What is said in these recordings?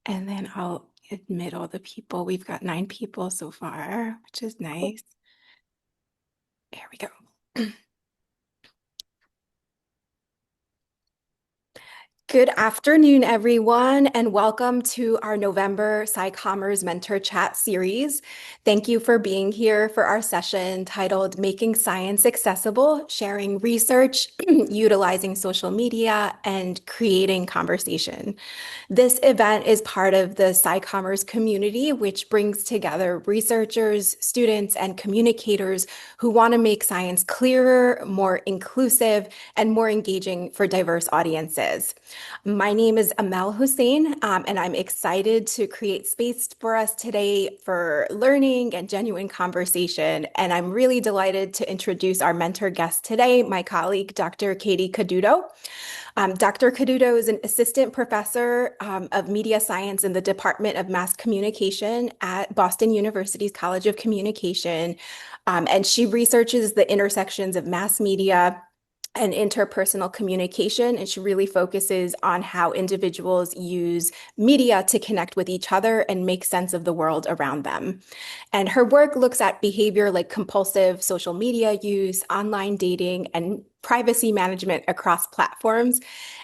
And then I'll admit all the people. We've got 9 people so far, which is nice. There we go. Good afternoon, everyone, and welcome to our November SciCommers Mentor Chat series. Thank you for being here for our session titled Making Science Accessible, Sharing Research, Utilizing Social Media, and Creating Conversation. This event is part of the SciCommers community, which brings together researchers, students, and communicators who want to make science clearer, more inclusive, and more engaging for diverse audiences. My name is Amel Hussein, and I'm excited to create space for us today for learning and genuine conversation. And I'm really delighted to introduce our mentor guest today, my colleague, Dr. Katy Coduto. Dr. Coduto is an assistant professor of media science in the Department of Mass Communication at Boston University's College of Communication. And she researches the intersections of mass media and interpersonal communication. And she really focuses on how individuals use media to connect with each other and make sense of the world around them. And her work looks at behavior like compulsive social media use, online dating, and privacy management across platforms.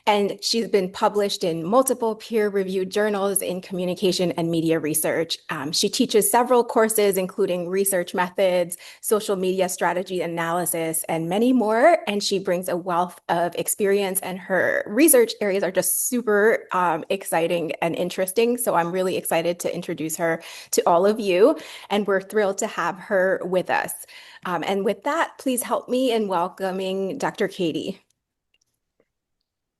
And she's been published in multiple peer-reviewed journals in communication and media research. She teaches several courses, including research methods, social media strategy analysis, and many more. And she brings a wealth of experience, and her research areas are just super exciting and interesting. So I'm really excited to introduce her to all of you, and we're thrilled to have her with us. And with that, please help me in welcoming Dr. Katy.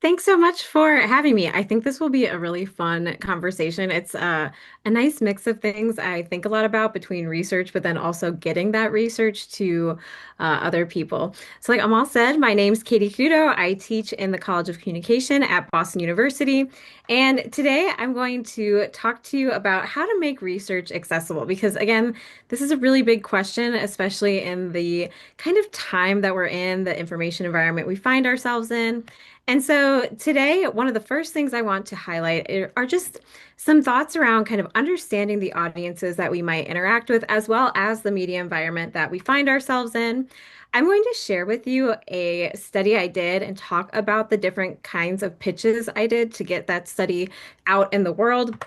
Thanks so much for having me. I think this will be a really fun conversation. It's a nice mix of things I think a lot about between research, but then also getting that research to other people. So, like Amal said, my name's Katy Coduto. I teach in the College of Communication at Boston University. And today I'm going to talk to you about how to make research accessible, because again, this is a really big question, especially in the kind of time that we're in, the information environment we find ourselves in. And so today, one of the first things I want to highlight are just some thoughts around kind of understanding the audiences that we might interact with, as well as the media environment that we find ourselves in. I'm going to share with you a study I did and talk about the different kinds of pitches I did to get that study out in the world.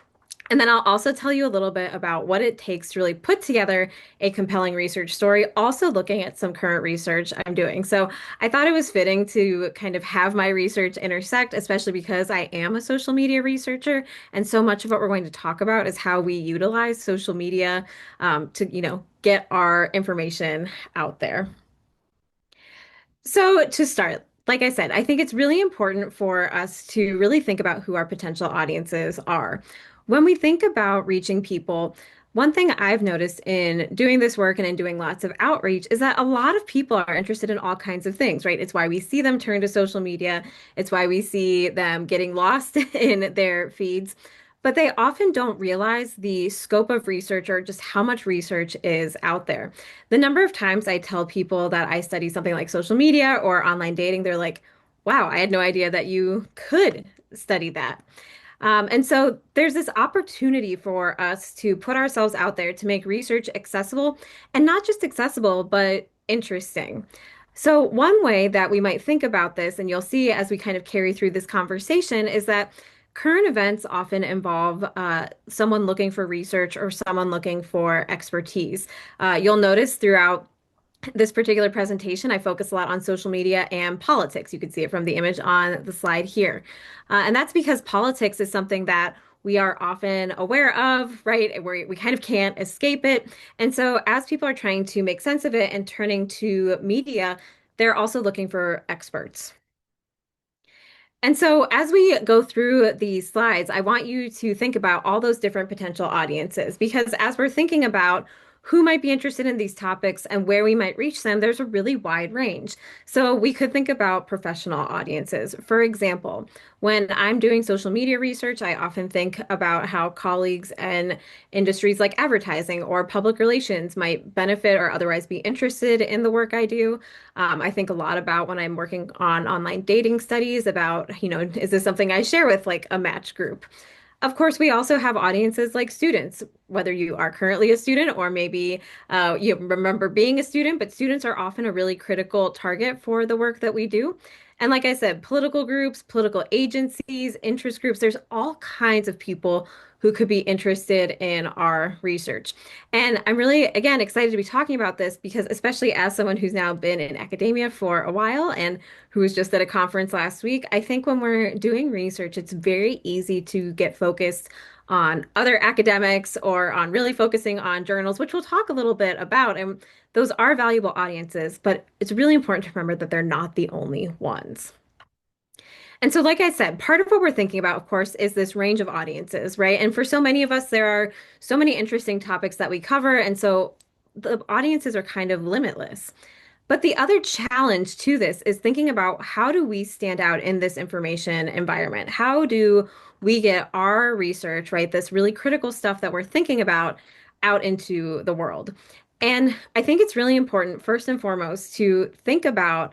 And then I'll also tell you a little bit about what it takes to really put together a compelling research story, also looking at some current research I'm doing. So I thought it was fitting to kind of have my research intersect, especially because I am a social media researcher. And so much of what we're going to talk about is how we utilize social media to get our information out there. So to start, like I said, I think it's really important for us to really think about who our potential audiences are. When we think about reaching people, one thing I've noticed in doing this work and in doing lots of outreach is that a lot of people are interested in all kinds of things, right? It's why we see them turn to social media. It's why we see them getting lost in their feeds. But they often don't realize the scope of research or just how much research is out there. The number of times I tell people that I study something like social media or online dating, they're like, wow, I had no idea that you could study that. And so there's this opportunity for us to put ourselves out there to make research accessible, and not just accessible, but interesting. So one way that we might think about this, and you'll see as we kind of carry through this conversation, is that current events often involve someone looking for research or someone looking for expertise. You'll notice throughout this particular presentation, I focus a lot on social media and politics. You can see it from the image on the slide here. And that's because politics is something that we are often aware of, right? We kind of can't escape it. And so as people are trying to make sense of it and turning to media, they're also looking for experts. And so, as we go through these slides, I want you to think about all those different potential audiences, because as we're thinking about who might be interested in these topics and where we might reach them, there's a really wide range. So, we could think about professional audiences. For example, when I'm doing social media research, I often think about how colleagues in industries like advertising or public relations might benefit or otherwise be interested in the work I do. I think a lot about when I'm working on online dating studies about, is this something I share with like a match group? Of course, we also have audiences like students, whether you are currently a student or maybe you remember being a student, but students are often a really critical target for the work that we do. And like I said, political groups, political agencies, interest groups, there's all kinds of people who could be interested in our research. And I'm really, again, excited to be talking about this because, especially as someone who's now been in academia for a while and who was just at a conference last week, I think when we're doing research, it's very easy to get focused on other academics or on really focusing on journals, which we'll talk a little bit about. And those are valuable audiences, but it's really important to remember that they're not the only ones. And so, like I said, part of what we're thinking about, of course, is this range of audiences, right? And for so many of us, there are so many interesting topics that we cover. And so the audiences are kind of limitless. But the other challenge to this is thinking about how do we stand out in this information environment? How do we get our research, right, this really critical stuff that we're thinking about out into the world? And I think it's really important, first and foremost, to think about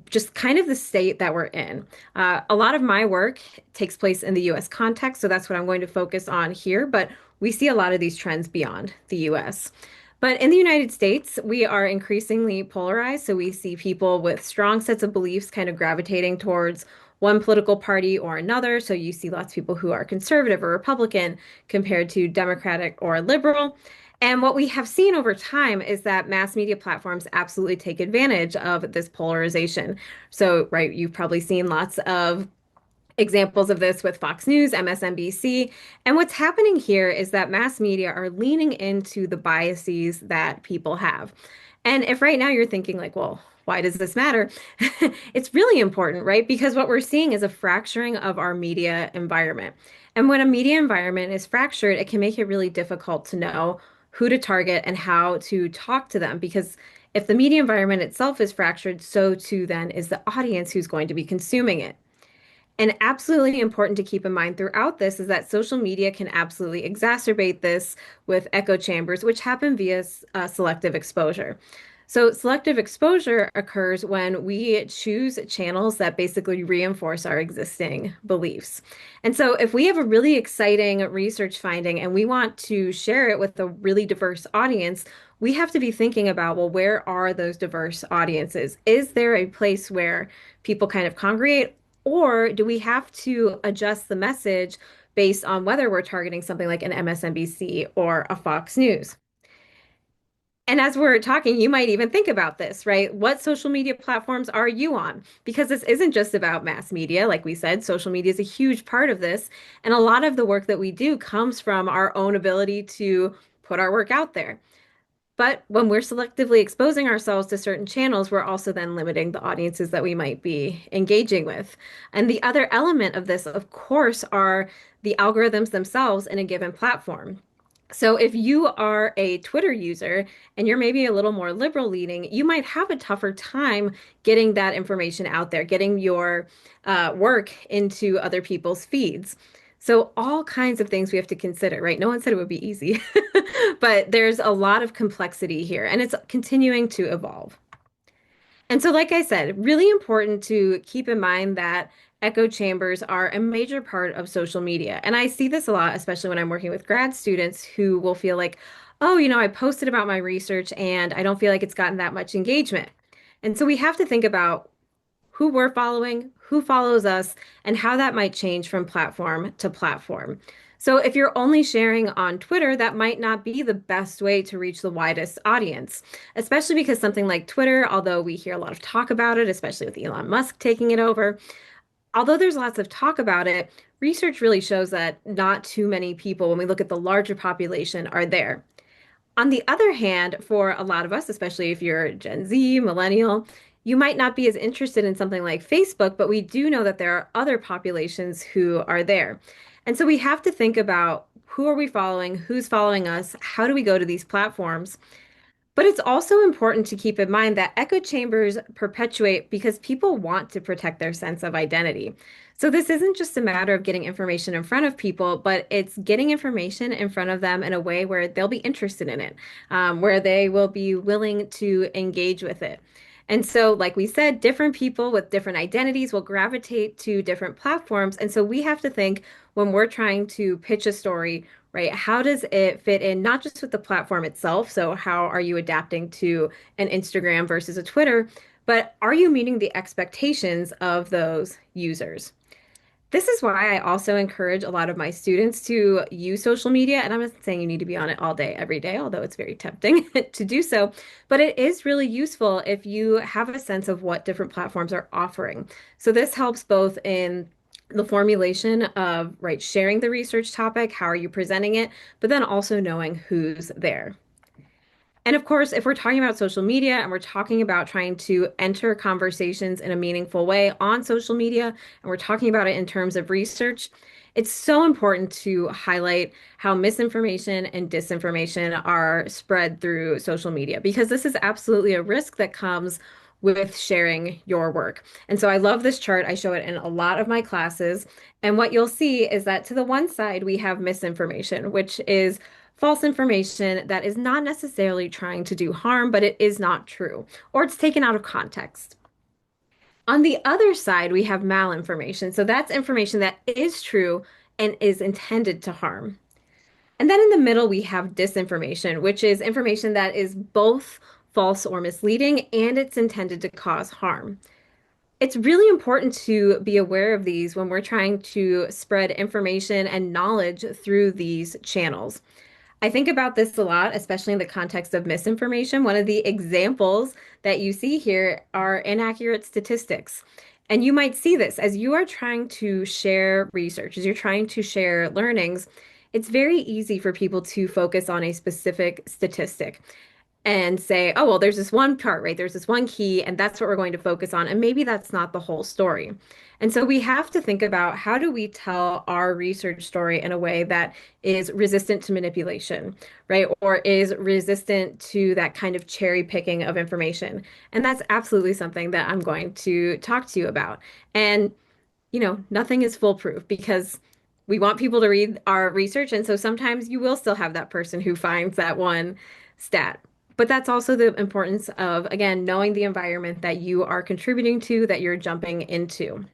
just kind of the state that we're in. A lot of my work takes place in the US context, so that's what I'm going to focus on here, but we see a lot of these trends beyond the US. But in the United States, we are increasingly polarized. So we see people with strong sets of beliefs kind of gravitating towards one political party or another. So you see lots of people who are conservative or Republican compared to Democratic or liberal. And what we have seen over time is that mass media platforms absolutely take advantage of this polarization. So, right, you've probably seen lots of examples of this with Fox News, MSNBC. And what's happening here is that mass media are leaning into the biases that people have. And if right now you're thinking, like, well, why does this matter? It's really important, right? Because what we're seeing is a fracturing of our media environment. And when a media environment is fractured, it can make it really difficult to know who to target and how to talk to them. Because if the media environment itself is fractured, so too then is the audience who's going to be consuming it. And absolutely important to keep in mind throughout this is that social media can absolutely exacerbate this with echo chambers, which happen via selective exposure. So, selective exposure occurs when we choose channels that basically reinforce our existing beliefs. And so, if we have a really exciting research finding and we want to share it with a really diverse audience, we have to be thinking about, well, where are those diverse audiences? Is there a place where people kind of congregate? Or do we have to adjust the message based on whether we're targeting something like an MSNBC or a Fox News? And as we're talking, you might even think about this, right? What social media platforms are you on? Because this isn't just about mass media. Like we said, social media is a huge part of this. And a lot of the work that we do comes from our own ability to put our work out there. But when we're selectively exposing ourselves to certain channels, we're also then limiting the audiences that we might be engaging with. And the other element of this, of course, are the algorithms themselves in a given platform. So if you are a Twitter user and you're maybe a little more liberal leaning, you might have a tougher time getting that information out there, getting your work into other people's feeds. So all kinds of things we have to consider, right? No one said it would be easy, but there's a lot of complexity here and it's continuing to evolve. And so, like I said, really important to keep in mind that echo chambers are a major part of social media. And I see this a lot, especially when I'm working with grad students who will feel like, oh, I posted about my research and I don't feel like it's gotten that much engagement. And so we have to think about who we're following, who follows us, and how that might change from platform to platform. So if you're only sharing on Twitter, that might not be the best way to reach the widest audience, especially because something like Twitter, although we hear a lot of talk about it, especially with Elon Musk taking it over, although there's lots of talk about it, research really shows that not too many people, when we look at the larger population, are there. On the other hand, for a lot of us, especially if you're Gen Z, millennial, you might not be as interested in something like Facebook, but we do know that there are other populations who are there. And so we have to think about who are we following, who's following us, how do we go to these platforms? But it's also important to keep in mind that echo chambers perpetuate because people want to protect their sense of identity. So this isn't just a matter of getting information in front of people, but it's getting information in front of them in a way where they'll be interested in it, where they will be willing to engage with it. And so, like we said, different people with different identities will gravitate to different platforms. And so we have to think, when we're trying to pitch a story, right? How does it fit in, not just with the platform itself? So, how are you adapting to an Instagram versus a Twitter, but are you meeting the expectations of those users? This is why I also encourage a lot of my students to use social media. And I'm not saying you need to be on it all day, every day, although it's very tempting to do so. But it is really useful if you have a sense of what different platforms are offering. So this helps both in the formulation of, right, sharing the research topic, how are you presenting it, but then also knowing who's there. And of course, if we're talking about social media and we're talking about trying to enter conversations in a meaningful way on social media, and we're talking about it in terms of research, it's so important to highlight how misinformation and disinformation are spread through social media, because this is absolutely a risk that comes with sharing your work. And so I love this chart. I show it in a lot of my classes. And what you'll see is that to the one side, we have misinformation, which is false information that is not necessarily trying to do harm, but it is not true, or it's taken out of context. On the other side, we have malinformation. So that's information that is true and is intended to harm. And then in the middle, we have disinformation, which is information that is both false or misleading and it's intended to cause harm. It's really important to be aware of these when we're trying to spread information and knowledge through these channels. I think about this a lot, especially in the context of misinformation. One of the examples that you see here are inaccurate statistics. And you might see this as you are trying to share research, as you're trying to share learnings. It's very easy for people to focus on a specific statistic and say, oh, well, there's this one part, right? There's this one key, and that's what we're going to focus on. And maybe that's not the whole story. And so we have to think about how do we tell our research story in a way that is resistant to manipulation, right? Or is resistant to that kind of cherry picking of information. And that's absolutely something that I'm going to talk to you about. And nothing is foolproof because we want people to read our research. And so sometimes you will still have that person who finds that one stat. But that's also the importance of, again, knowing the environment that you are contributing to, that you're jumping into.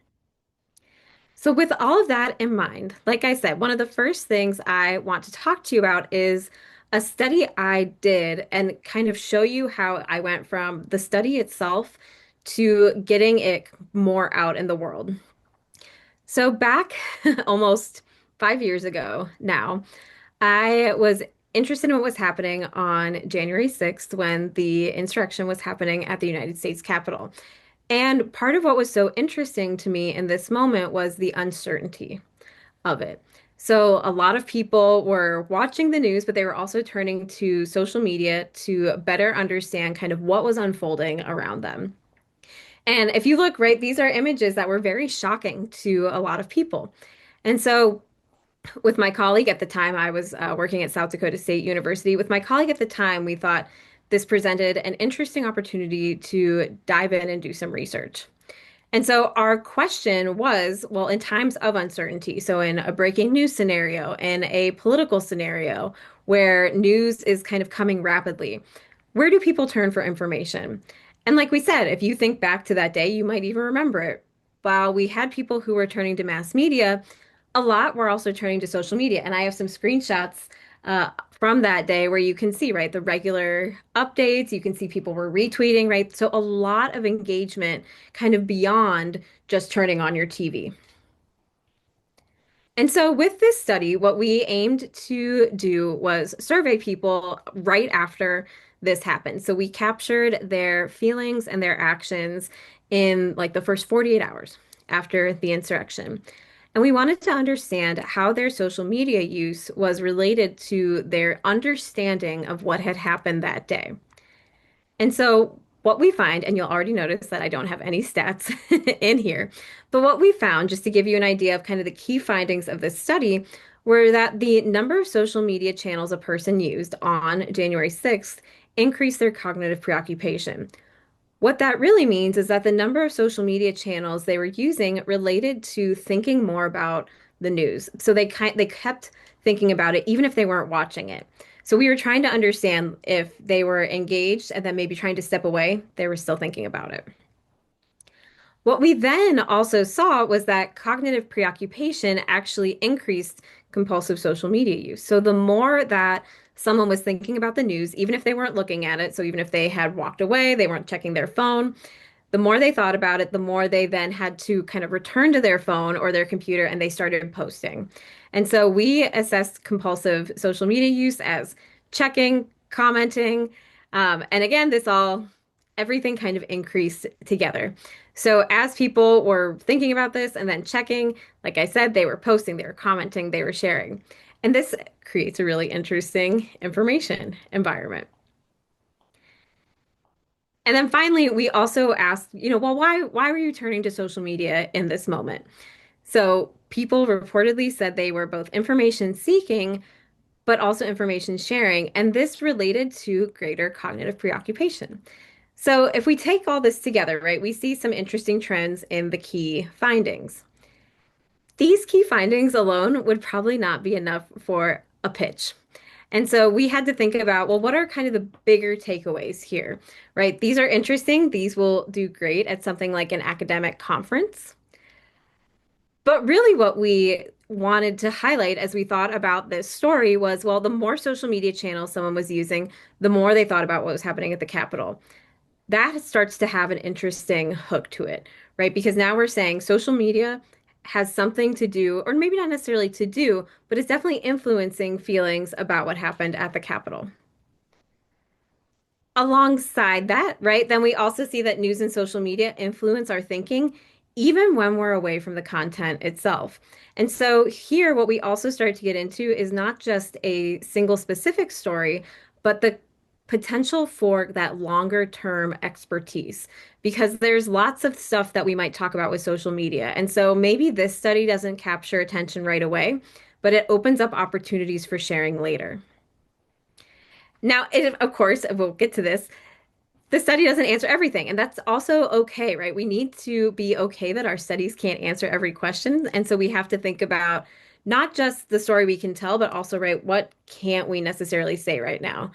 So, with all of that in mind, like I said, one of the first things I want to talk to you about is a study I did and kind of show you how I went from the study itself to getting it more out in the world. So back almost 5 years ago now, I was interested in what was happening on January 6th when the insurrection was happening at the United States Capitol. And part of what was so interesting to me in this moment was the uncertainty of it. So a lot of people were watching the news, but they were also turning to social media to better understand kind of what was unfolding around them. And if you look, right, these are images that were very shocking to a lot of people. And so, with my colleague at the time, I was working at South Dakota State University. With my colleague at the time, we thought this presented an interesting opportunity to dive in and do some research. And so our question was, well, in times of uncertainty, so in a breaking news scenario, in a political scenario where news is kind of coming rapidly, where do people turn for information? And like we said, if you think back to that day, you might even remember it. While we had people who were turning to mass media, a lot were also turning to social media. And I have some screenshots from that day where you can see, right, the regular updates. You can see people were retweeting, right? So a lot of engagement kind of beyond just turning on your TV. And so, with this study, what we aimed to do was survey people right after this happened. So, we captured their feelings and their actions in like the first 48 hours after the insurrection. And we wanted to understand how their social media use was related to their understanding of what had happened that day. And so, what we find, and you'll already notice that I don't have any stats in here, but what we found, just to give you an idea of kind of the key findings of this study, were that the number of social media channels a person used on January 6th increased their cognitive preoccupation. What that really means is that the number of social media channels they were using related to thinking more about the news. So they kept thinking about it even if they weren't watching it. So we were trying to understand if they were engaged and then maybe trying to step away, they were still thinking about it. What we then also saw was that cognitive preoccupation actually increased compulsive social media use. So the more that someone was thinking about the news, even if they weren't looking at it, so even if they had walked away, they weren't checking their phone, the more they thought about it, the more they then had to kind of return to their phone or their computer and they started posting. And so we assessed compulsive social media use as checking, commenting, and again, everything kind of increased together. So as people were thinking about this and then checking, like I said, they were posting, they were commenting, they were sharing. And this creates a really interesting information environment. And then finally, we also asked, well, why were you turning to social media in this moment? So people reportedly said they were both information seeking, but also information sharing, and this related to greater cognitive preoccupation. So if we take all this together, right, we see some interesting trends in the key findings. These key findings alone would probably not be enough for a pitch. And so we had to think about, well, what are kind of the bigger takeaways here, right? These are interesting. These will do great at something like an academic conference. But really, what we wanted to highlight as we thought about this story was, well, the more social media channels someone was using, the more they thought about what was happening at the Capitol. That starts to have an interesting hook to it, right? Because now we're saying social media has something to do, or maybe not necessarily to do, but it's definitely influencing feelings about what happened at the Capitol. Alongside that, right, then we also see that news and social media influence our thinking even when we're away from the content itself. And so here, what we also start to get into is not just a single specific story, but the potential for that longer term expertise, because there's lots of stuff that we might talk about with social media. And so maybe this study doesn't capture attention right away, but it opens up opportunities for sharing later. Now, of course, we'll get to this, the study doesn't answer everything, and that's also okay, right? We need to be okay that our studies can't answer every question. And so we have to think about not just the story we can tell, but also, right, what can't we necessarily say right now?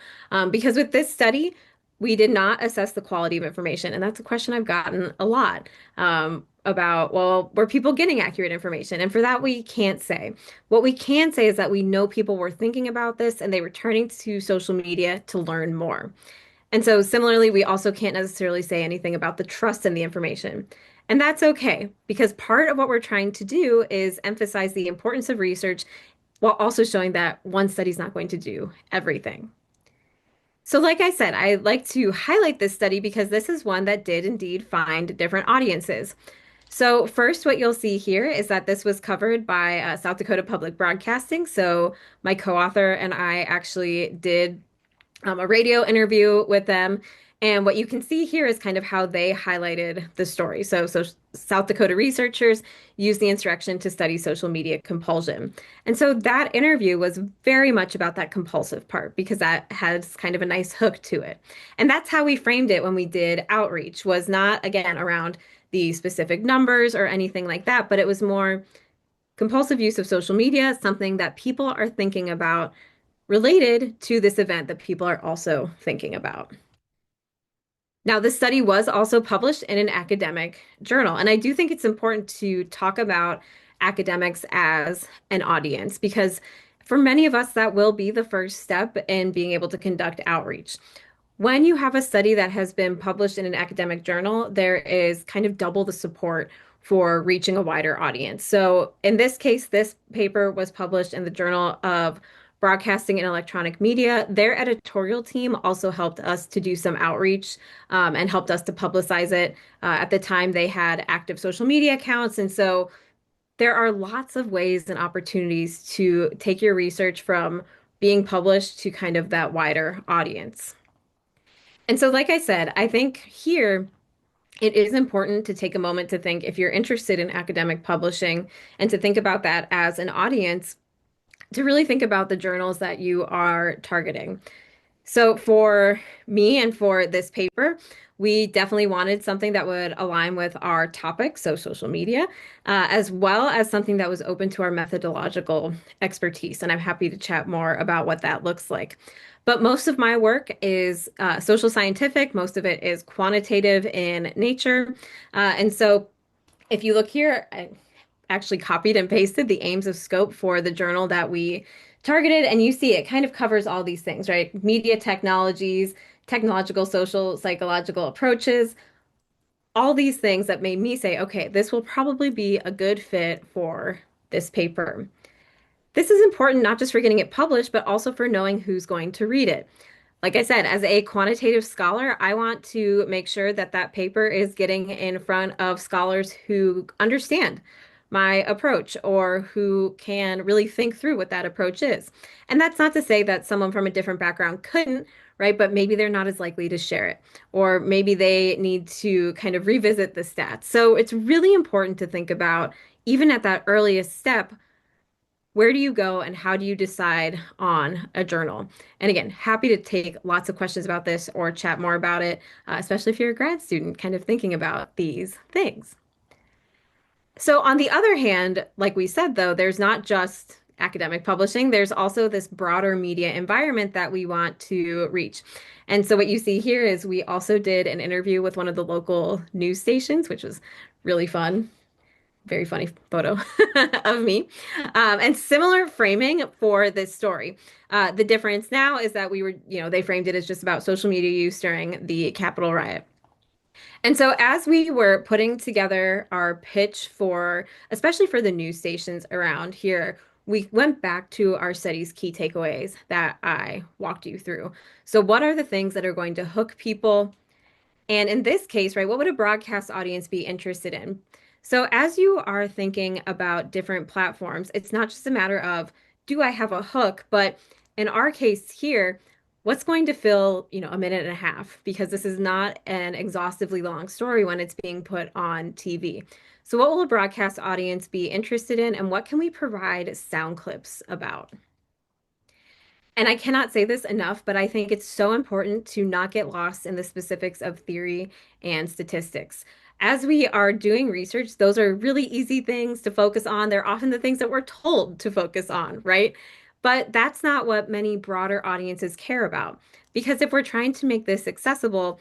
Because with this study, we did not assess the quality of information. And that's a question I've gotten a lot about, well, were people getting accurate information? And for that, we can't say. What we can say is that we know people were thinking about this and they were turning to social media to learn more. And so similarly, we also can't necessarily say anything about the trust in the information. And that's okay, because part of what we're trying to do is emphasize the importance of research while also showing that one study is not going to do everything. So, like I said, I like to highlight this study because this is one that did indeed find different audiences. So, first, what you'll see here is that this was covered by South Dakota Public Broadcasting. So, my co-author and I actually did a radio interview with them. And what you can see here is kind of how they highlighted the story. So South Dakota researchers used the insurrection to study social media compulsion. And so that interview was very much about that compulsive part because that has kind of a nice hook to it. And that's how we framed it when we did outreach, was not, again, around the specific numbers or anything like that, but it was more compulsive use of social media, something that people are thinking about related to this event that people are also thinking about. Now, this study was also published in an academic journal, and I do think it's important to talk about academics as an audience because for many of us, that will be the first step in being able to conduct outreach. When you have a study that has been published in an academic journal, there is kind of double the support for reaching a wider audience. So in this case, this paper was published in the Journal of Broadcasting and Electronic Media. Their editorial team also helped us to do some outreach and helped us to publicize it. At the time, they had active social media accounts. And so there are lots of ways and opportunities to take your research from being published to kind of that wider audience. And so, like I said, I think here it is important to take a moment to think if you're interested in academic publishing and to think about that as an audience, to really think about the journals that you are targeting. So for me and for this paper, we definitely wanted something that would align with our topic, so social media, as well as something that was open to our methodological expertise. And I'm happy to chat more about what that looks like. But most of my work is social scientific. Most of it is quantitative in nature. And so If you look here, I actually copied and pasted the aims of scope for the journal that we targeted, and you see it kind of covers all these things, right? Media technologies, technological, social, psychological approaches, all these things that made me say, okay, this will probably be a good fit for this paper. This is important not just for getting it published, but also for knowing who's going to read it. Like I said, as a quantitative scholar, I want to make sure that that paper is getting in front of scholars who understand my approach or who can really think through what that approach is. And that's not to say that someone from a different background couldn't, right? But maybe they're not as likely to share it, or maybe they need to kind of revisit the stats. So it's really important to think about, even at that earliest step, where do you go and how do you decide on a journal? And again, happy to take lots of questions about this or chat more about it, especially if you're a grad student kind of thinking about these things. So, on the other hand, like we said, though, there's not just academic publishing, there's also this broader media environment that we want to reach. And so, what you see here is we also did an interview with one of the local news stations, which was really fun. Very funny photo of me. And similar framing for this story. The difference now is that they framed it as just about social media use during the Capitol riot. And so, as we were putting together our pitch for, especially for the news stations around here, we went back to our study's key takeaways that I walked you through. So, what are the things that are going to hook people? And in this case, right, what would a broadcast audience be interested in? So as you are thinking about different platforms, it's not just a matter of, do I have a hook? But in our case here, what's going to fill, a minute and a half? Because this is not an exhaustively long story when it's being put on TV. So what will a broadcast audience be interested in, and what can we provide sound clips about? And I cannot say this enough, but I think it's so important to not get lost in the specifics of theory and statistics. As we are doing research, those are really easy things to focus on. They're often the things that we're told to focus on, right? But that's not what many broader audiences care about. Because if we're trying to make this accessible,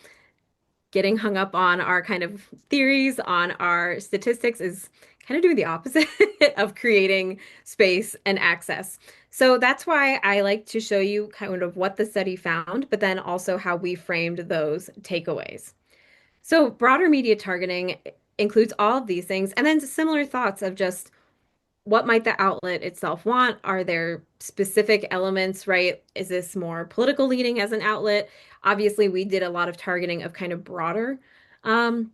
getting hung up on our kind of theories, on our statistics is kind of doing the opposite of creating space and access. So that's why I like to show you kind of what the study found, but then also how we framed those takeaways. So broader media targeting includes all of these things, and then similar thoughts of just what might the outlet itself want? Are there specific elements, right? Is this more political leaning as an outlet? Obviously, we did a lot of targeting of kind of broader um,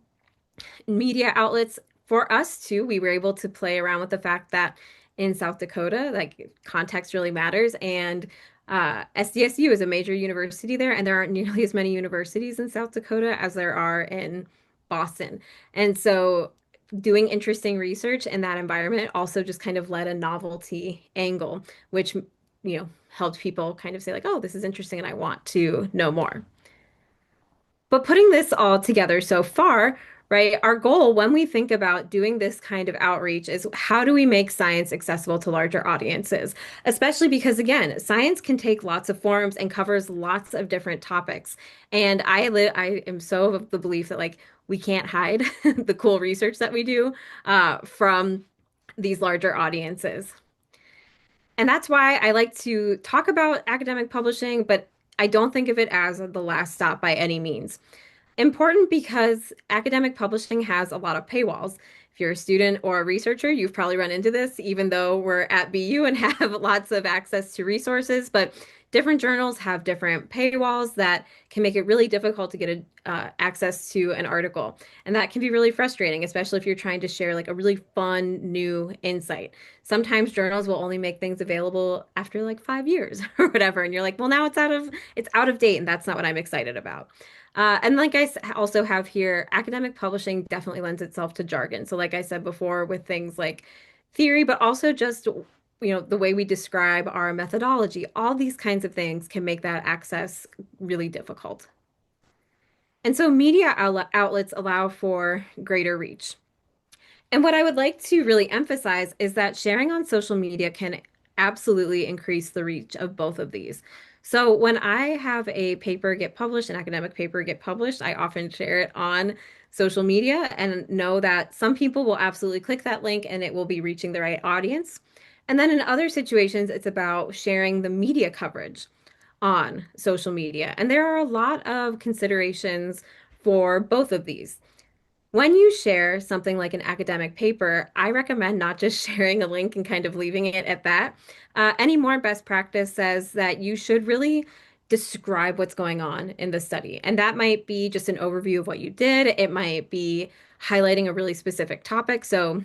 media outlets. For us too, we were able to play around with the fact that in South Dakota, like context really matters. And SDSU is a major university there, and there aren't nearly as many universities in South Dakota as there are in Boston. And so doing interesting research in that environment also just kind of led a novelty angle, which, helped people kind of say like, oh, this is interesting and I want to know more. But putting this all together so far, right, our goal when we think about doing this kind of outreach is how do we make science accessible to larger audiences? Especially because, again, science can take lots of forms and covers lots of different topics. And I am so of the belief that like we can't hide the cool research that we do from these larger audiences. And that's why I like to talk about academic publishing, but I don't think of it as the last stop by any means. Important because academic publishing has a lot of paywalls. If you're a student or a researcher, you've probably run into this, even though we're at BU and have lots of access to resources. But different journals have different paywalls that can make it really difficult to get access to an article. And that can be really frustrating, especially if you're trying to share like a really fun new insight. Sometimes journals will only make things available after like 5 years or whatever. And you're like, well, now it's out of date, and that's not what I'm excited about. And like also have here, academic publishing definitely lends itself to jargon. So like I said before, with things like theory, but also just, the way we describe our methodology, all these kinds of things can make that access really difficult. And so media outlets allow for greater reach. And what I would like to really emphasize is that sharing on social media can absolutely increase the reach of both of these. So when I have a paper get published, an academic paper get published, I often share it on social media and know that some people will absolutely click that link and it will be reaching the right audience. And then in other situations, it's about sharing the media coverage on social media. And there are a lot of considerations for both of these. When you share something like an academic paper, I recommend not just sharing a link and kind of leaving it at that. Any more best practice says that you should really describe what's going on in the study. And that might be just an overview of what you did. It might be highlighting a really specific topic. So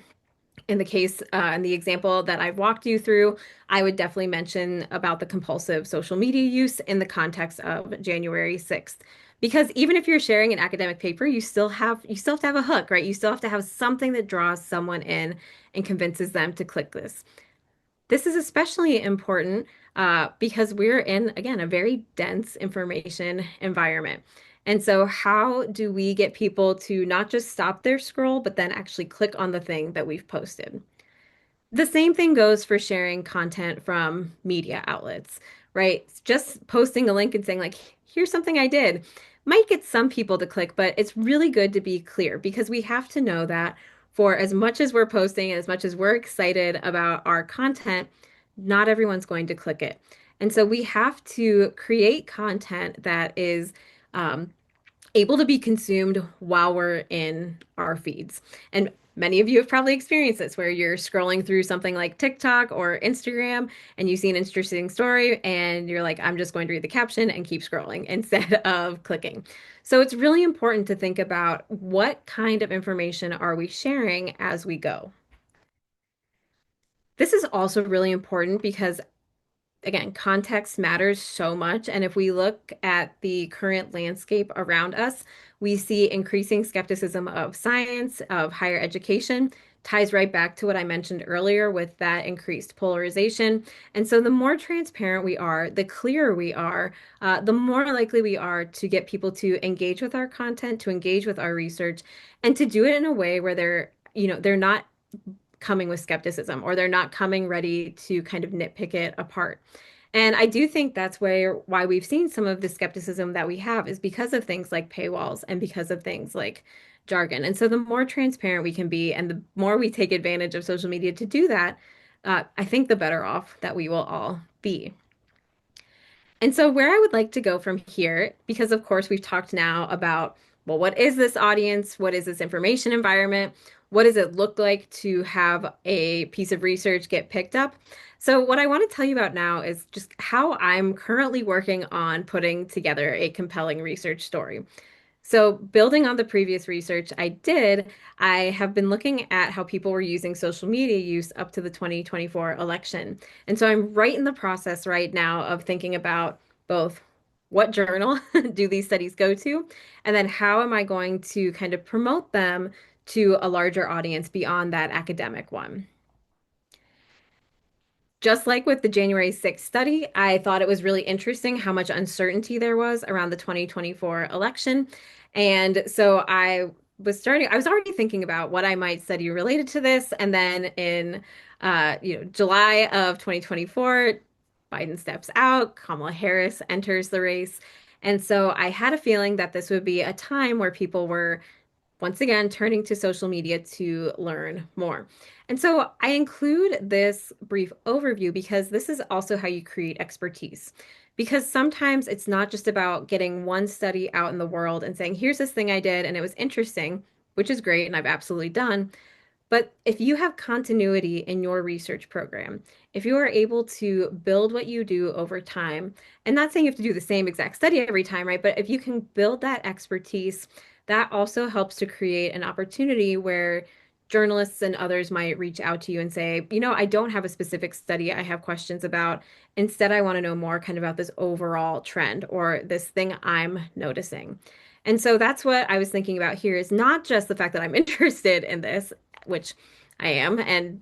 in the case, in the example that I've walked you through, I would definitely mention about the compulsive social media use in the context of January 6th. Because even if you're sharing an academic paper, you still have to have a hook, right? You still have to have something that draws someone in and convinces them to click this. This is especially important because we're in, again, a very dense information environment. And so, how do we get people to not just stop their scroll, but then actually click on the thing that we've posted? The same thing goes for sharing content from media outlets, right? Just posting a link and saying, like, here's something I did might get some people to click, but it's really good to be clear because we have to know that for as much as we're posting, as much as we're excited about our content, not everyone's going to click it. And so we have to create content that is um, able to be consumed while we're in our feeds. And many of you have probably experienced this where you're scrolling through something like TikTok or Instagram and you see an interesting story and you're like, I'm just going to read the caption and keep scrolling instead of clicking. So it's really important to think about what kind of information are we sharing as we go. This is also really important because again, context matters so much. And if we look at the current landscape around us, we see increasing skepticism of science, of higher education, ties right back to what I mentioned earlier with that increased polarization. And so the more transparent we are, the clearer we are, the more likely we are to get people to engage with our content, to engage with our research, and to do it in a way where they're not coming with skepticism or they're not coming ready to kind of nitpick it apart. And I do think that's why we've seen some of the skepticism that we have is because of things like paywalls and because of things like jargon. And so the more transparent we can be and the more we take advantage of social media to do that, I think the better off that we will all be. And so, where I would like to go from here, because of course we've talked now about, well, what is this audience? What is this information environment? What does it look like to have a piece of research get picked up? So, what I want to tell you about now is just how I'm currently working on putting together a compelling research story. So, building on the previous research I did, I have been looking at how people were using social media use up to the 2024 election. And so, I'm right in the process right now of thinking about both what journal do these studies go to, and then how am I going to kind of promote them to a larger audience beyond that academic one. Just like with the January 6th study, I thought it was really interesting how much uncertainty there was around the 2024 election. And so I was already thinking about what I might study related to this. And then in July of 2024, Biden steps out, Kamala Harris enters the race. And so I had a feeling that this would be a time where people were once again, turning to social media to learn more. And so I include this brief overview because this is also how you create expertise. Because sometimes it's not just about getting one study out in the world and saying, here's this thing I did and it was interesting, which is great and I've absolutely done. But if you have continuity in your research program, if you are able to build what you do over time, and not saying you have to do the same exact study every time, right? But if you can build that expertise, that also helps to create an opportunity where journalists and others might reach out to you and say, I don't have a specific study I have questions about. Instead, I want to know more kind of about this overall trend or this thing I'm noticing. And so that's what I was thinking about here is not just the fact that I'm interested in this, which I am, and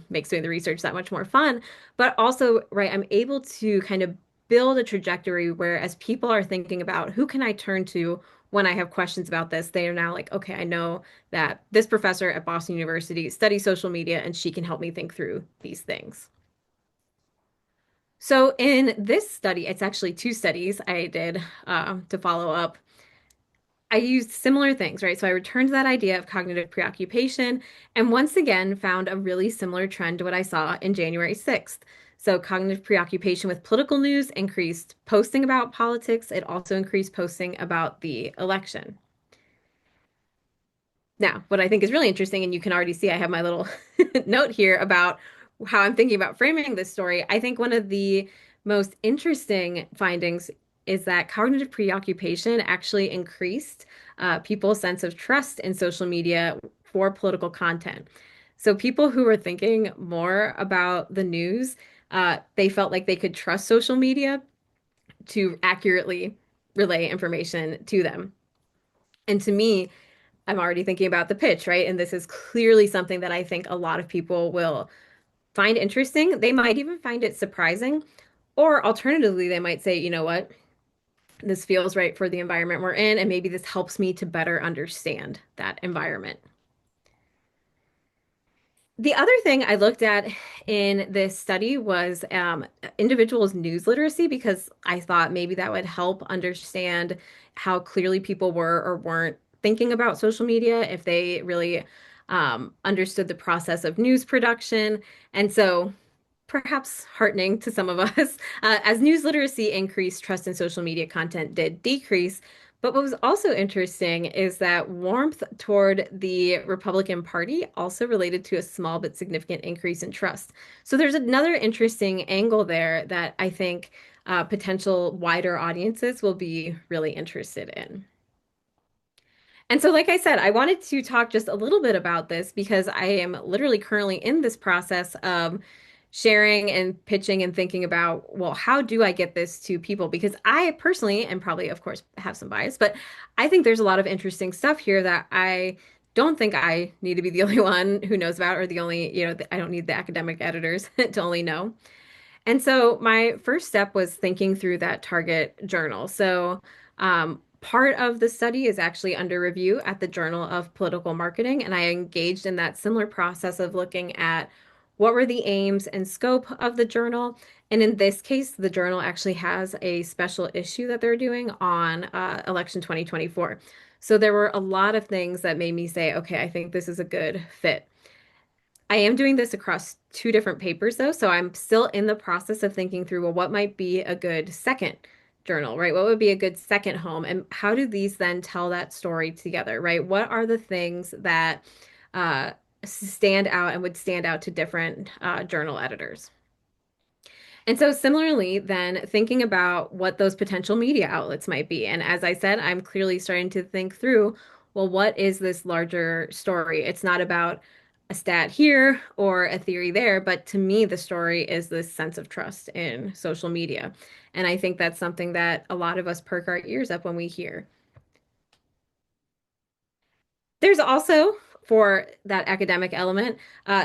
makes doing the research that much more fun. But also, right, I'm able to kind of build a trajectory where as people are thinking about who can I turn to when I have questions about this, they are now like, okay, I know that this professor at Boston University studies social media and she can help me think through these things. So in this study, it's actually two studies I did to follow up. I used similar things, right? So I returned to that idea of cognitive preoccupation and once again found a really similar trend to what I saw in January 6th. So cognitive preoccupation with political news increased posting about politics. It also increased posting about the election. Now, what I think is really interesting, and you can already see I have my little note here about how I'm thinking about framing this story. I think one of the most interesting findings is that cognitive preoccupation actually increased people's sense of trust in social media for political content. So people who were thinking more about the news, they felt like they could trust social media to accurately relay information to them. And to me, I'm already thinking about the pitch, right? And this is clearly something that I think a lot of people will find interesting. They might even find it surprising. Or alternatively, they might say, you know what? This feels right for the environment we're in, and maybe this helps me to better understand that environment. The other thing I looked at in this study was individuals' news literacy because I thought maybe that would help understand how clearly people were or weren't thinking about social media, if they really understood the process of news production. And so perhaps heartening to some of us. As news literacy increased, trust in social media content did decrease. But what was also interesting is that warmth toward the Republican Party also related to a small but significant increase in trust. So there's another interesting angle there that I think potential wider audiences will be really interested in. And so, like I said, I wanted to talk just a little bit about this because I am literally currently in this process of sharing and pitching and thinking about, well, how do I get this to people? Because I personally, and probably, of course, have some bias, but I think there's a lot of interesting stuff here that I don't think I need to be the only one who knows about, or the only, I don't need the academic editors to only know. And so my first step was thinking through that target journal. So part of the study is actually under review at the Journal of Political Marketing, and I engaged in that similar process of looking at what were the aims and scope of the journal. And in this case, the journal actually has a special issue that they're doing on election 2024. So there were a lot of things that made me say, okay, I think this is a good fit. I am doing this across two different papers though, so I'm still in the process of thinking through, well, what might be a good second journal, right? What would be a good second home? And how do these then tell that story together, right? What are the things that uh, stand out and would stand out to different journal editors? And so, similarly, then thinking about what those potential media outlets might be. And as I said, I'm clearly starting to think through, well, what is this larger story? It's not about a stat here or a theory there, but to me, the story is this sense of trust in social media. And I think that's something that a lot of us perk our ears up when we hear. There's also, for that academic element,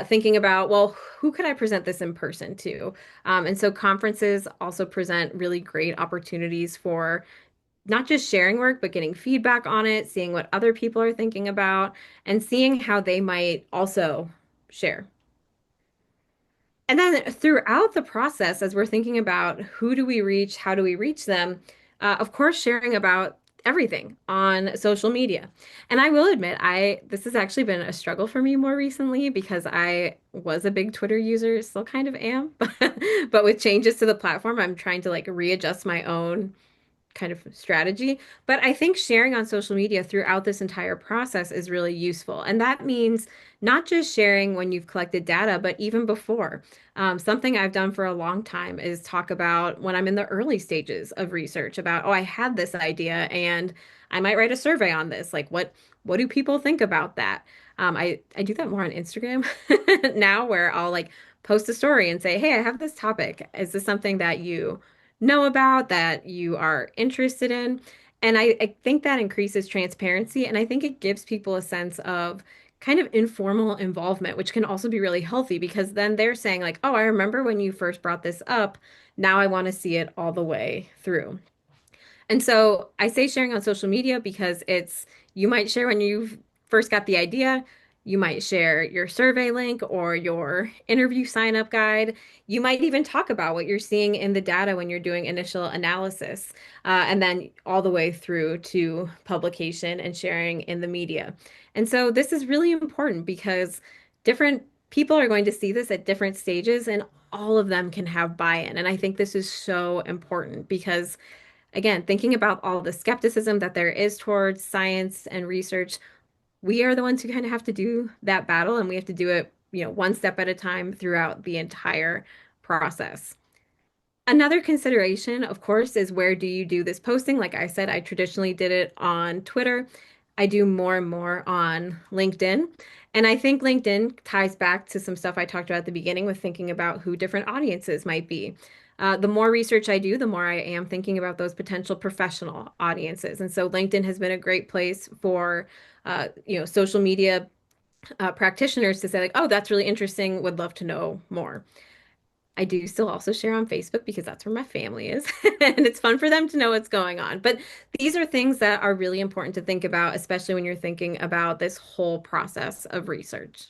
thinking about, well, who could I present this in person to? And so conferences also present really great opportunities for not just sharing work, but getting feedback on it, seeing what other people are thinking about, and seeing how they might also share. And then throughout the process, as we're thinking about who do we reach, how do we reach them, of course, sharing about everything on social media. And I will admit, I this has actually been a struggle for me more recently because I was a big Twitter user, still kind of am, but with changes to the platform, I'm trying to like readjust my own kind of strategy. But I think sharing on social media throughout this entire process is really useful. And that means not just sharing when you've collected data, but even before. Something I've done for a long time is talk about when I'm in the early stages of research about, oh, I had this idea and I might write a survey on this. Like what do people think about that? I do that more on Instagram now where I'll like post a story and say, hey, I have this topic. Is this something that you know about, that you are interested in? And I think that increases transparency. And I think it gives people a sense of kind of informal involvement, which can also be really healthy because then they're saying, like, oh, I remember when you first brought this up. Now I want to see it all the way through. And so I say sharing on social media because you might share when you've first got the idea. You might share your survey link or your interview sign up guide. You might even talk about what you're seeing in the data when you're doing initial analysis, and then all the way through to publication and sharing in the media. And so this is really important because different people are going to see this at different stages, and all of them can have buy-in. And I think this is so important because, again, thinking about all the skepticism that there is towards science and research, we are the ones who kind of have to do that battle, and we have to do it, one step at a time throughout the entire process. Another consideration, of course, is where do you do this posting? Like I said, I traditionally did it on Twitter. I do more and more on LinkedIn. And I think LinkedIn ties back to some stuff I talked about at the beginning with thinking about who different audiences might be. The more research I do, the more I am thinking about those potential professional audiences. And so LinkedIn has been a great place for, social media practitioners to say like, oh, that's really interesting. Would love to know more. I do still also share on Facebook because that's where my family is, and it's fun for them to know what's going on. But these are things that are really important to think about, especially when you're thinking about this whole process of research.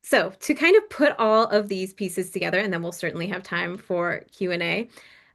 So, to kind of put all of these pieces together, and then we'll certainly have time for Q&A,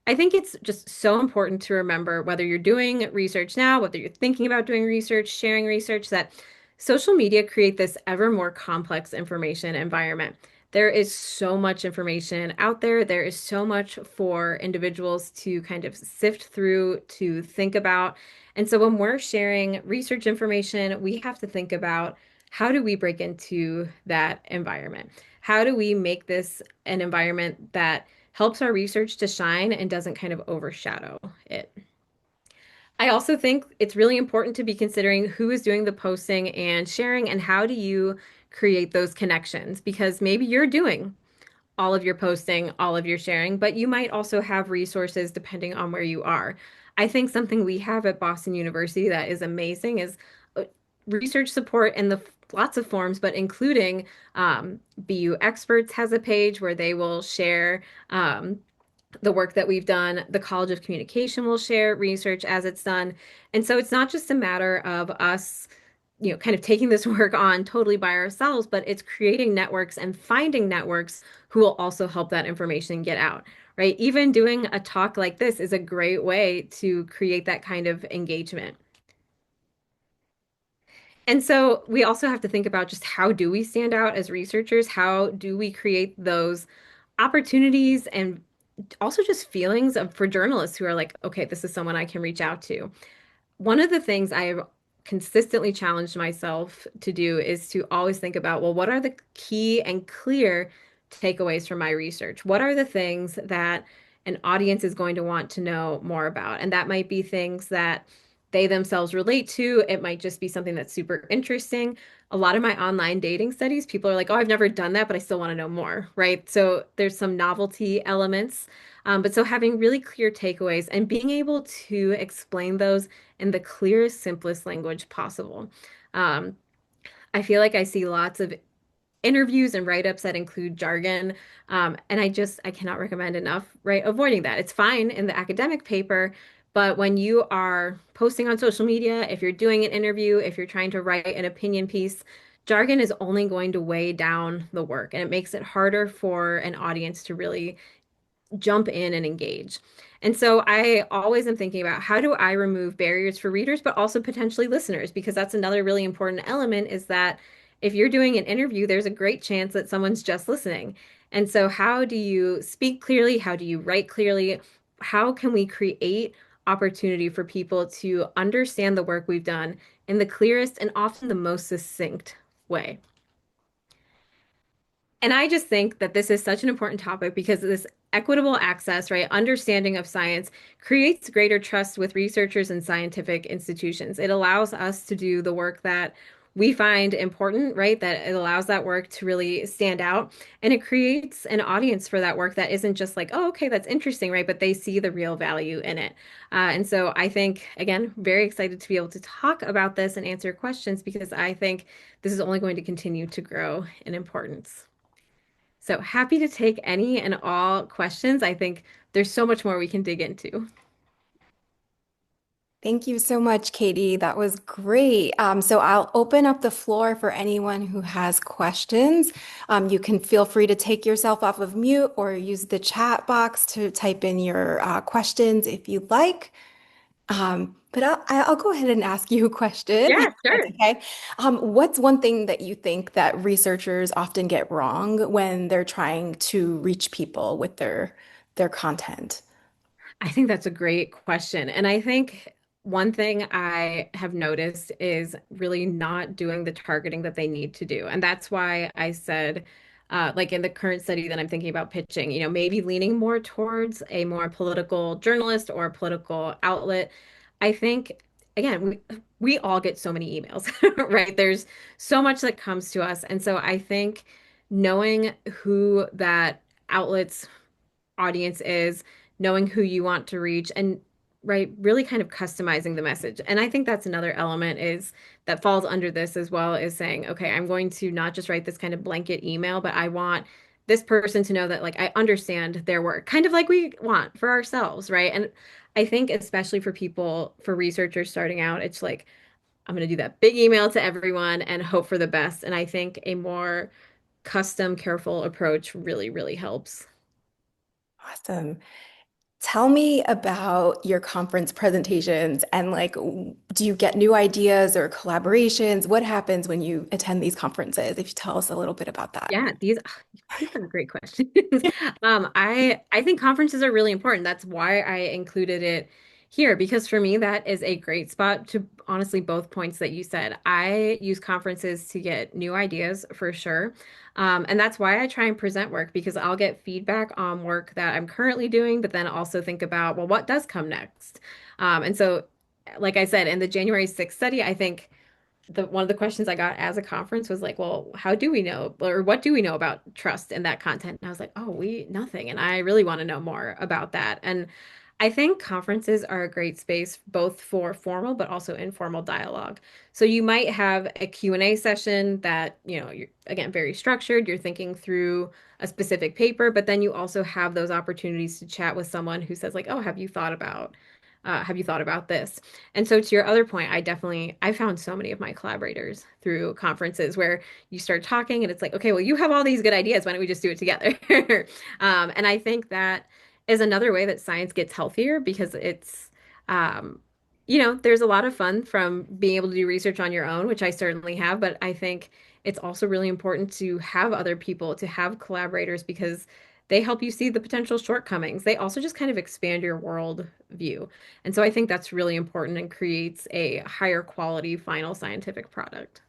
I think it's just so important to remember whether you're doing research now, whether you're thinking about doing research, sharing research, that social media create this ever more complex information environment. There is so much information out there. There is so much for individuals to kind of sift through, to think about. And so when we're sharing research information, we have to think about how do we break into that environment? How do we make this an environment that helps our research to shine and doesn't kind of overshadow it? I also think it's really important to be considering who is doing the posting and sharing, and how do you create those connections, because maybe you're doing all of your posting, all of your sharing, but you might also have resources depending on where you are. I think something we have at Boston University that is amazing is uh, research support in the lots of forms, but including BU Experts has a page where they will share the work that we've done. The College of Communication will share research as it's done. And so it's not just a matter of us, kind of taking this work on totally by ourselves, but it's creating networks and finding networks who will also help that information get out, right? Even doing a talk like this is a great way to create that kind of engagement. And so we also have to think about just how do we stand out as researchers? How do we create those opportunities and also just feelings of for journalists who are like, okay, this is someone I can reach out to. One of the things I have consistently challenged myself to do is to always think about, well, what are the key and clear takeaways from my research? What are the things that an audience is going to want to know more about? And that might be things that they themselves relate to. It might just be something that's super interesting. A lot of my online dating studies, people are like, oh, I've never done that, but I still want to know more, right? So there's some novelty elements. But so having really clear takeaways and being able to explain those in the clearest, simplest language possible. Um, I feel like I see lots of interviews and write-ups that include jargon. And I cannot recommend enough, right? Avoiding that. It's fine in the academic paper, but when you are posting on social media, if you're doing an interview, if you're trying to write an opinion piece, jargon is only going to weigh down the work, and it makes it harder for an audience to really jump in and engage. And so I always am thinking about how do I remove barriers for readers, but also potentially listeners, because that's another really important element is that if you're doing an interview, there's a great chance that someone's just listening. And so how do you speak clearly? How do you write clearly? How can we create opportunity for people to understand the work we've done in the clearest and often the most succinct way? And I just think that this is such an important topic because this equitable access, right, understanding of science creates greater trust with researchers and scientific institutions. It allows us to do the work that we find important, right? That it allows that work to really stand out. And it creates an audience for that work that isn't just like, oh, okay, that's interesting, right? But they see the real value in it. And so I think, again, very excited to be able to talk about this and answer questions because I think this is only going to continue to grow in importance. So happy to take any and all questions. I think there's so much more we can dig into. Thank you so much, Katie. That was great. So I'll open up the floor for anyone who has questions. You can feel free to take yourself off of mute or use the chat box to type in your questions if you'd like. But I'll go ahead and ask you a question, if Yeah, that's sure. okay. What's one thing that you think that researchers often get wrong when they're trying to reach people with their content? I think that's a great question. And I think one thing I have noticed is really not doing the targeting that they need to do. And that's why I said, like in the current study that I'm thinking about pitching, maybe leaning more towards a more political journalist or a political outlet. I think, again, we all get so many emails, right? There's so much that comes to us. And so I think knowing who that outlet's audience is, knowing who you want to reach, and right, really kind of customizing the message. And I think that's another element is that falls under this as well is saying, okay, I'm going to not just write this kind of blanket email, but I want this person to know that like I understand their work, kind of like we want for ourselves, right? And I think especially for people, for researchers starting out, it's like I'm going to do that big email to everyone and hope for the best. And I think a more custom, careful approach really, really helps. Awesome. Tell me about your conference presentations and like, do you get new ideas or collaborations? What happens when you attend these conferences? If you tell us a little bit about that. Yeah, these are great questions. I think conferences are really important. That's why I included it here because for me that is a great spot to honestly both points that you said. I use conferences to get new ideas for sure. And that's why I try and present work because I'll get feedback on work that I'm currently doing, but then also think about, well, what does come next? And so, like I said, in the January 6th study, I think the one of the questions I got as a conference was like, well, how do we know or what do we know about trust in that content? And I was like, oh, we nothing. And I really want to know more about that. And I think conferences are a great space both for formal but also informal dialogue. So you might have a Q&A session that, you're again very structured, you're thinking through a specific paper, but then you also have those opportunities to chat with someone who says like, "Oh, have you thought about this?" And so to your other point, I found so many of my collaborators through conferences where you start talking and it's like, okay, well, you have all these good ideas. Why don't we just do it together? And I think that is another way that science gets healthier because um, there's a lot of fun from being able to do research on your own, which I certainly have, but I think it's also really important to have other people, to have collaborators because they help you see the potential shortcomings. They also just kind of expand your world view. And so I think that's really important and creates a higher quality final scientific product.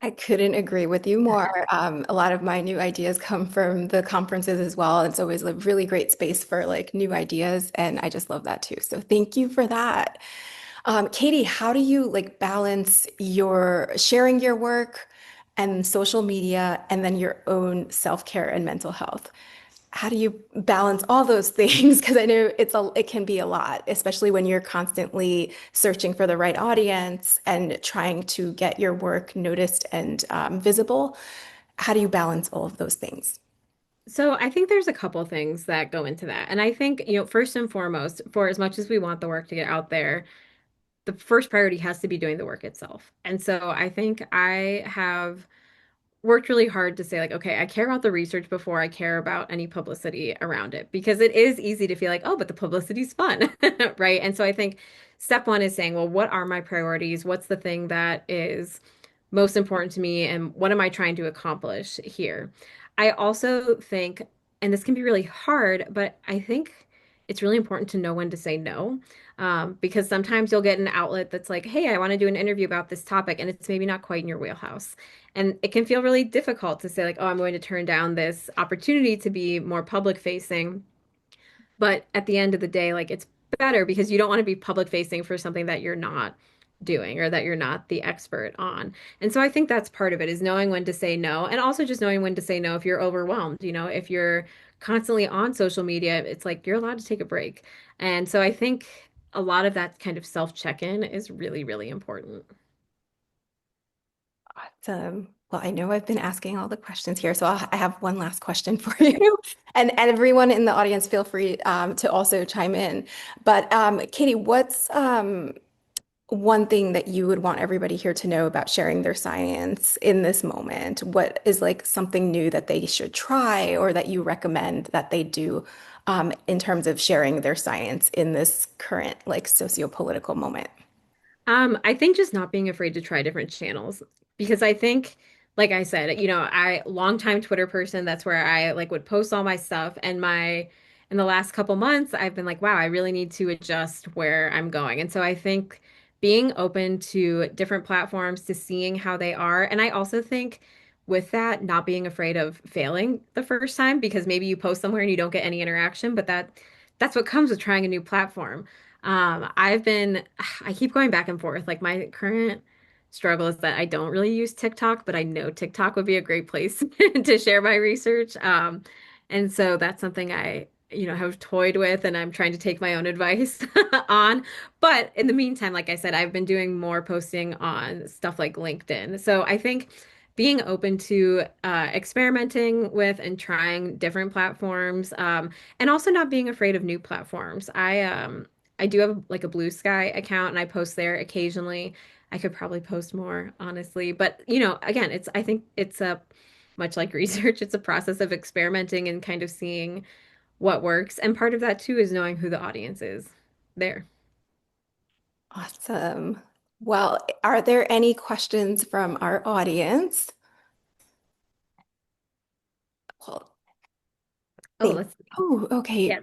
I couldn't agree with you more. A lot of my new ideas come from the conferences as well. It's always a really great space for like new ideas, and I just love that too. So thank you for that. Katie, how do you like balance your sharing your work and social media and then your own self-care and mental health? How do you balance all those things? Because I know it can be a lot, especially when you're constantly searching for the right audience and trying to get your work noticed and visible. How do you balance all of those things? So I think there's a couple things that go into that. And I think, first and foremost, for as much as we want the work to get out there, the first priority has to be doing the work itself. And so I think I have worked really hard to say like, okay, I care about the research before I care about any publicity around it because it is easy to feel like, oh, but the publicity's fun, right? And so I think step one is saying, well, what are my priorities? What's the thing that is most important to me and what am I trying to accomplish here? I also think, and this can be really hard, but I think it's really important to know when to say no. Because sometimes you'll get an outlet that's like, hey, I want to do an interview about this topic, and it's maybe not quite in your wheelhouse. And it can feel really difficult to say, like, oh, I'm going to turn down this opportunity to be more public facing. But at the end of the day, like, it's better because you don't want to be public facing for something that you're not doing or that you're not the expert on. And so I think that's part of it is knowing when to say no and also just knowing when to say no if you're overwhelmed. If you're constantly on social media, it's like you're allowed to take a break. And so I think a lot of that kind of self check-in is really, really important. Awesome. Well, I know I've been asking all the questions here, so I have one last question for you. And everyone in the audience, feel free to also chime in. But Katie, what's one thing that you would want everybody here to know about sharing their science in this moment? What is like something new that they should try or that you recommend that they do in terms of sharing their science in this current like socio-political moment? I think just not being afraid to try different channels because I think, like I said, I longtime Twitter person. That's where I like would post all my stuff, and in the last couple months, I've been like, wow, I really need to adjust where I'm going. And so I think being open to different platforms, to seeing how they are, and I also think with that, not being afraid of failing the first time because maybe you post somewhere and you don't get any interaction, but that's what comes with trying a new platform. I keep going back and forth. Like my current struggle is that I don't really use TikTok, but I know TikTok would be a great place to share my research. And so that's something have toyed with and I'm trying to take my own advice on. But in the meantime, like I said, I've been doing more posting on stuff like LinkedIn. So I think being open to experimenting with and trying different platforms, and also not being afraid of new platforms. I do have like a Blue Sky account and I post there occasionally. I could probably post more, honestly. But, again, I think it's a much like research, it's a process of experimenting and kind of seeing what works. And part of that too is knowing who the audience is there. Awesome. Well, are there any questions from our audience? Well, Oh, thank. let's see. Oh, Yeah. okay.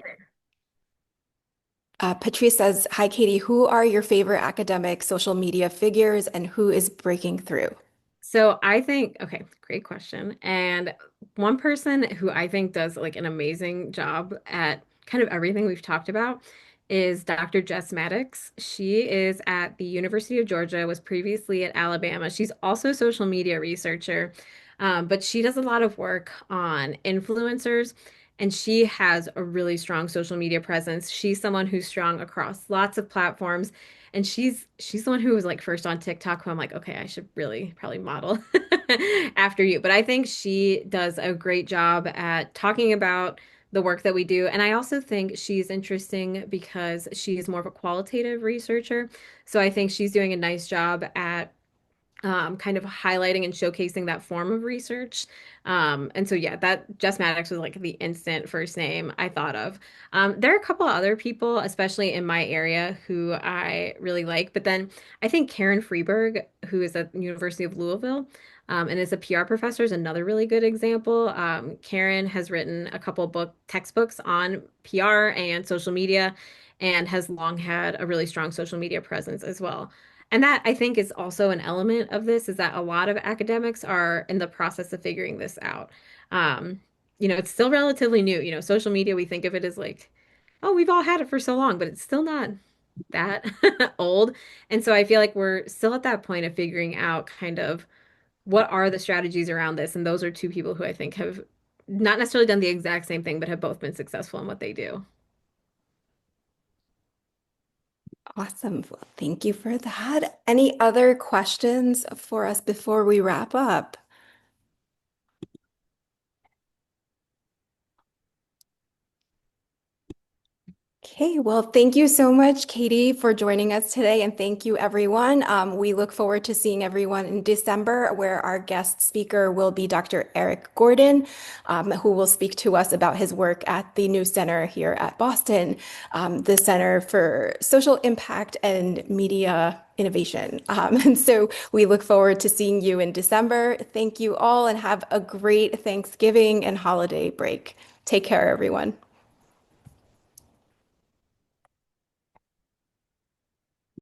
Patrice says, "Hi, Katie. Who are your favorite academic social media figures and who is breaking through?" So I think, okay, great question. And one person who I think does like an amazing job at kind of everything we've talked about is Dr. Jess Maddox. She is at the University of Georgia, was previously at Alabama. She's also a social media researcher, but she does a lot of work on influencers. And she has a really strong social media presence. She's someone who's strong across lots of platforms. And she's the one who was like first on TikTok, who I'm like, okay, I should really probably model after you. But I think she does a great job at talking about the work that we do. And I also think she's interesting because she's more of a qualitative researcher. So I think she's doing a nice job at kind of highlighting and showcasing that form of research. And so, yeah, that Jess Maddox was like the instant first name I thought of. There are a couple other people, especially in my area, who I really like. But then I think Karen Freeberg, who is at the University of Louisville, and is a PR professor, is another really good example. Karen has written a couple textbooks on PR and social media, and has long had a really strong social media presence as well. And that I think is also an element of this is that a lot of academics are in the process of figuring this out. Um, it's still relatively new. Social media, we think of it as like, oh, we've all had it for so long, but it's still not that old. And so I feel like we're still at that point of figuring out kind of what are the strategies around this. And those are two people who I think have not necessarily done the exact same thing, but have both been successful in what they do. Awesome. Well, thank you for that. Any other questions for us before we wrap up? Okay, well, thank you so much, Katie, for joining us today, and thank you, everyone. We look forward to seeing everyone in December, where our guest speaker will be Dr. Eric Gordon, who will speak to us about his work at the new center here at Boston, the Center for Social Impact and Media Innovation. And so we look forward to seeing you in December. Thank you all, and have a great Thanksgiving and holiday break. Take care, everyone.